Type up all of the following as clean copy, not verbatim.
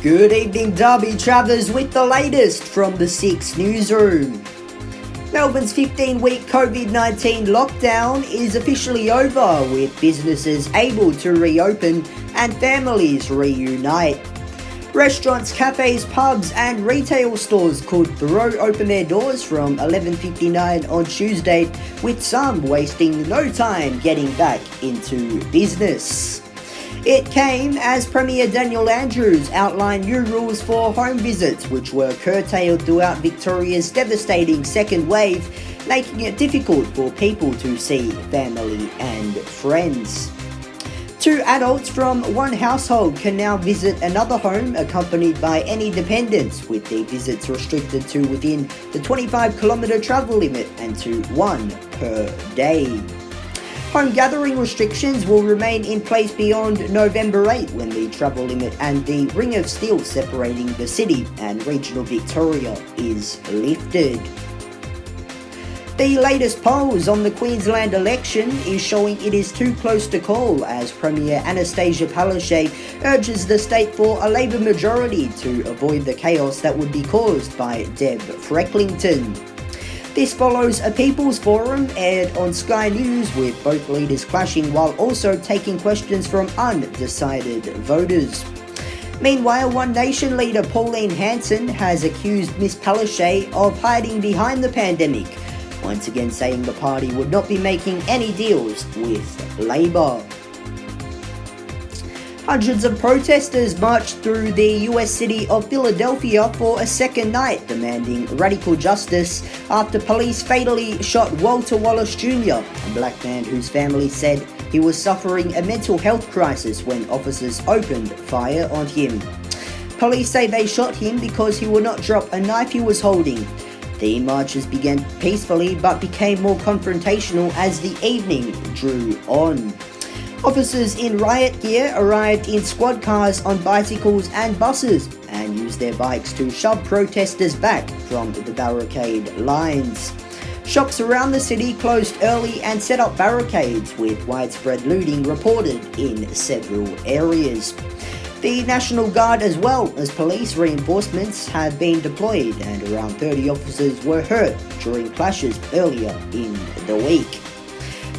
Good evening, Derby Travers, with the latest from the 6 Newsroom. Melbourne's 15-week COVID-19 lockdown is officially over, with businesses able to reopen and families reunite. Restaurants, cafes, pubs and retail stores could throw open their doors from 11:59 on Tuesday, with some wasting no time getting back into business. It came as Premier Daniel Andrews outlined new rules for home visits, which were curtailed throughout Victoria's devastating second wave, making it difficult for people to see family and friends. 2 adults from one household can now visit another home accompanied by any dependents, with their visits restricted to within the 25-kilometre travel limit and to 1 per day. Home gathering restrictions will remain in place beyond November 8, when the travel limit and the ring of steel separating the city and regional Victoria is lifted. The latest polls on the Queensland election is showing it is too close to call, as Premier Anastasia Palaszczuk urges the state for a Labor majority to avoid the chaos that would be caused by Deb Frecklington. This follows a People's Forum aired on Sky News, with both leaders clashing while also taking questions from undecided voters. Meanwhile, One Nation leader Pauline Hanson has accused Ms Palaszczuk of hiding behind the pandemic, once again saying the party would not be making any deals with Labor. Hundreds of protesters marched through the US city of Philadelphia for a second night, demanding radical justice after police fatally shot Walter Wallace Jr., a black man whose family said he was suffering a mental health crisis when officers opened fire on him. Police say they shot him because he would not drop a knife he was holding. The marches began peacefully but became more confrontational as the evening drew on. Officers in riot gear arrived in squad cars on bicycles and buses and used their bikes to shove protesters back from the barricade lines. Shops around the city closed early and set up barricades, with widespread looting reported in several areas. The National Guard as well as police reinforcements have been deployed, and around 30 officers were hurt during clashes earlier in the week.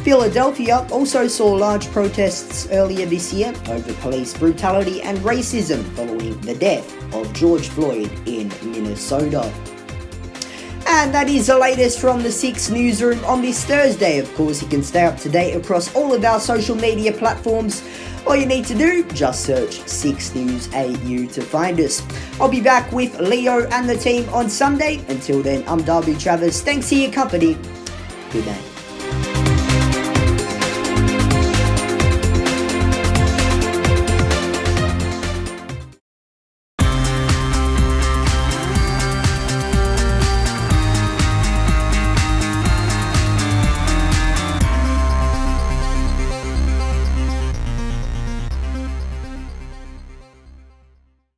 Philadelphia also saw large protests earlier this year over police brutality and racism following the death of George Floyd in Minnesota. And that is the latest from the 6 Newsroom on this Thursday. Of course, you can stay up to date across all of our social media platforms. All you need to do, just search 6 News AU to find us. I'll be back with Leo and the team on Sunday. Until then, I'm Derby Travers. Thanks for your company. Good night.